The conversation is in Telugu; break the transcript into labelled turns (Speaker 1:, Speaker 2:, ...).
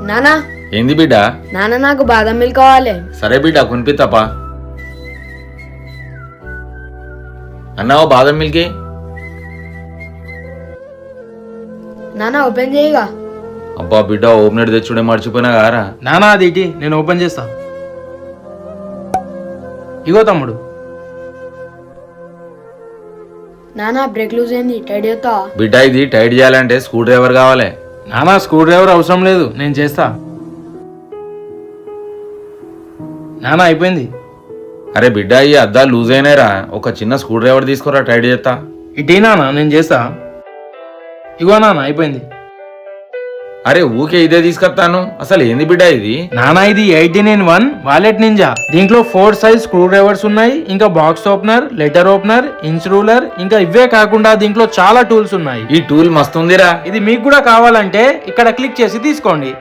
Speaker 1: నానా
Speaker 2: ఏంది బిడ్డ?
Speaker 1: నాన్న నాకు బాదం మిల్క్ కావాలి.
Speaker 2: సరే బిడ్డ కొనిపిత్తపా. అన్నావు బాదం మిల్కి?
Speaker 1: నానా ఓపెన్ చేయగా.
Speaker 2: అబ్బా బిడ్డ ఓపెనర్ తెచ్చుడే మర్చిపోయినా గారా.
Speaker 3: నానా అది ఇటీ, నేను ఓపెన్ చేస్తా. ఇగో తమ్ముడు.
Speaker 1: నానా బ్రేక్ లూజ్ అయింది, టైట్ చేస్తా.
Speaker 2: బిడ్డ ఇది టైట్ చేయాలంటే స్క్రూ డ్రైవర్ కావాలి.
Speaker 3: నానా స్క్రూ డ్రైవర్ అవసరం లేదు, నేను చేస్తా. నానా అయిపోయింది.
Speaker 2: అరే బిడ్డ ఈ అద్దాలు లూజ్ అయినారా, ఒక చిన్న స్క్రూ డ్రైవర్ తీసుకురా టైట్ చేస్తా.
Speaker 3: ఇటీ నానా, నేను చేస్తా. ఇగో నానా అయిపోయింది.
Speaker 2: అరే ఊకే ఇదే తీసుకొస్తాను, అసలు ఏంది బిడ్డ ఇది?
Speaker 3: నానా ఇది 18-in-1 వాలెట్ నింజా. దీంట్లో 4 సైజ్ స్క్రూ డ్రైవర్స్ ఉన్నాయి, ఇంకా box opener, letter opener, inch ruler, ఇంకా ఇవే కాకుండా దీంట్లో చాలా టూల్స్ ఉన్నాయి.
Speaker 2: ఈ టూల్ మస్తుందిరా.
Speaker 3: ఇది మీకు కూడా కావాలంటే ఇక్కడ క్లిక్ చేసి తీసుకోండి.